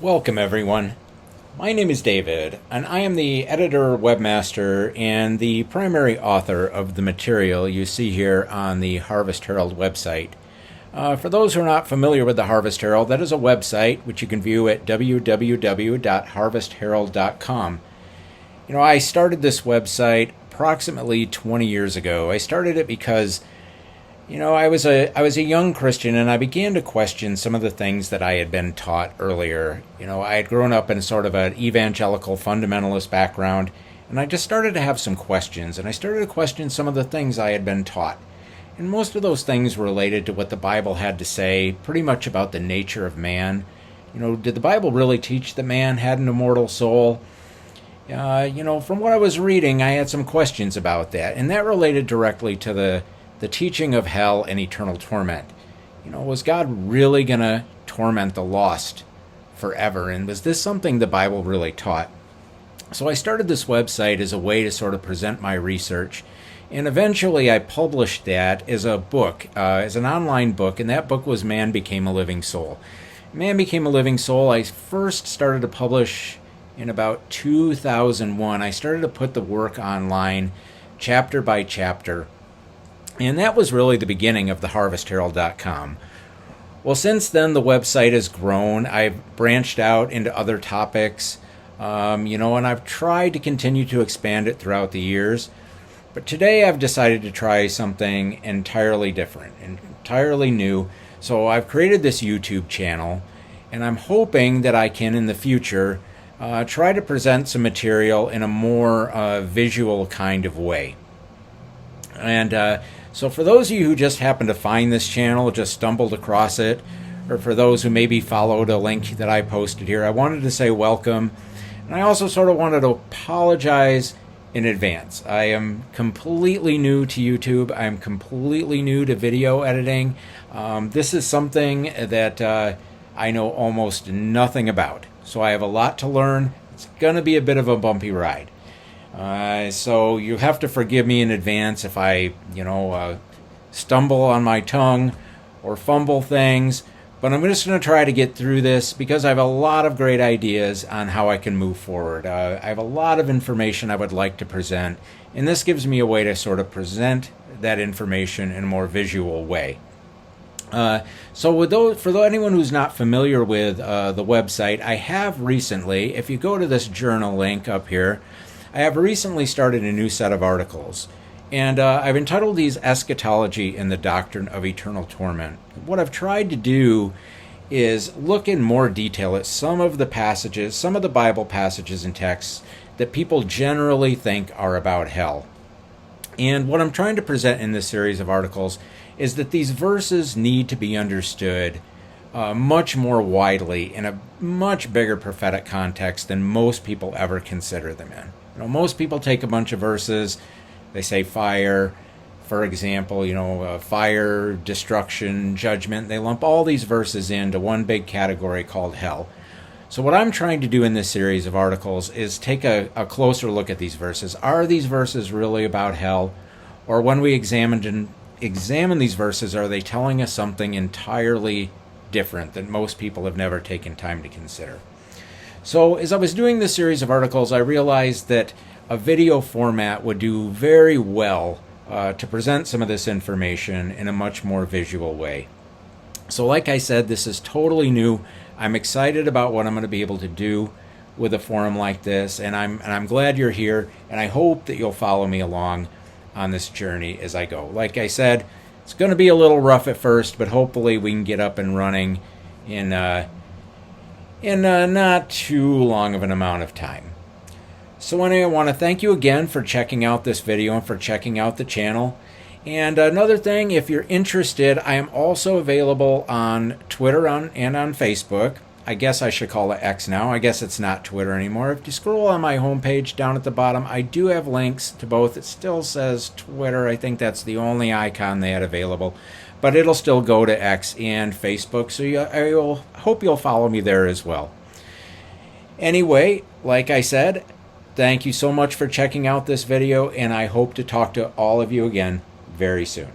Welcome, everyone. My name is David, and I am the editor, webmaster, and the primary author of the material you see here on the Harvest Herald website. For those who are not familiar with the Harvest Herald, that is a website which you can view at www.harvestherald.com. I started this website approximately 20 years ago. I started it because I was a young Christian, and I began to question some of the things that I had been taught earlier. I had grown up in sort of an evangelical fundamentalist background, and I just started to have some questions, and I started to question some of the things I had been taught. And most of those things related to what the Bible had to say, pretty much about the nature of man. Did the Bible really teach that man had an immortal soul? From what I was reading, I had some questions about that, and that related directly to the teaching of hell and eternal torment. Was God really going to torment the lost forever? And was this something the Bible really taught? So I started this website as a way to sort of present my research. And eventually I published that as a book, as an online book. And that book was Man Became a Living Soul. Man Became a Living Soul, I first started to publish in about 2001. I started to put the work online chapter by chapter. And that was really the beginning of the harvestherald.com. Well, since then, the website has grown. I've branched out into other topics, and I've tried to continue to expand it throughout the years. But today I've decided to try something entirely different, entirely new. So I've created this YouTube channel, and I'm hoping that I can, in the future, try to present some material in a more visual kind of way. And so for those of you who just happened to find this channel, just stumbled across it, or for those who maybe followed a link that I posted here, I wanted to say welcome. And I also sort of wanted to apologize in advance. I am completely new to YouTube. I'm completely new to video editing. This is something that I know almost nothing about. So I have a lot to learn. It's going to be a bit of a bumpy ride. So you have to forgive me in advance if I, stumble on my tongue or fumble things. But I'm just going to try to get through this because I have a lot of great ideas on how I can move forward. I have a lot of information I would like to present, and this gives me a way to sort of present that information in a more visual way. So for anyone who's not familiar with the website, I have recently, if you go to this journal link up here, I have recently started a new set of articles, and I've entitled these Eschatology and the Doctrine of Eternal Torment. What I've tried to do is look in more detail at some of the passages, some of the Bible passages and texts that people generally think are about hell. And what I'm trying to present in this series of articles is that these verses need to be understood much more widely in a much bigger prophetic context than most people ever consider them in. Most people take a bunch of verses, they say fire, for example, fire, destruction, judgment. They lump all these verses into one big category called hell. So what I'm trying to do in this series of articles is take a closer look at these verses. Are these verses really about hell? Or when we examine these verses, are they telling us something entirely different that most people have never taken time to consider? So as I was doing this series of articles, I realized that a video format would do very well to present some of this information in a much more visual way. So like I said, this is totally new. I'm excited about what I'm going to be able to do with a forum like this, and I'm glad you're here, and I hope that you'll follow me along on this journey as I go. Like I said, it's going to be a little rough at first, but hopefully we can get up and running in not too long of an amount of time. So anyway, I want to thank you again for checking out this video and for checking out the channel. And another thing, if you're interested, I am also available on Twitter and on Facebook. I guess I should call it X now. I guess it's not Twitter anymore. If you scroll on my homepage down at the bottom, I do have links to both. It still says Twitter. I think that's the only icon they had available. But it'll still go to X and Facebook, so I hope you'll follow me there as well. Anyway, like I said, thank you so much for checking out this video, and I hope to talk to all of you again very soon.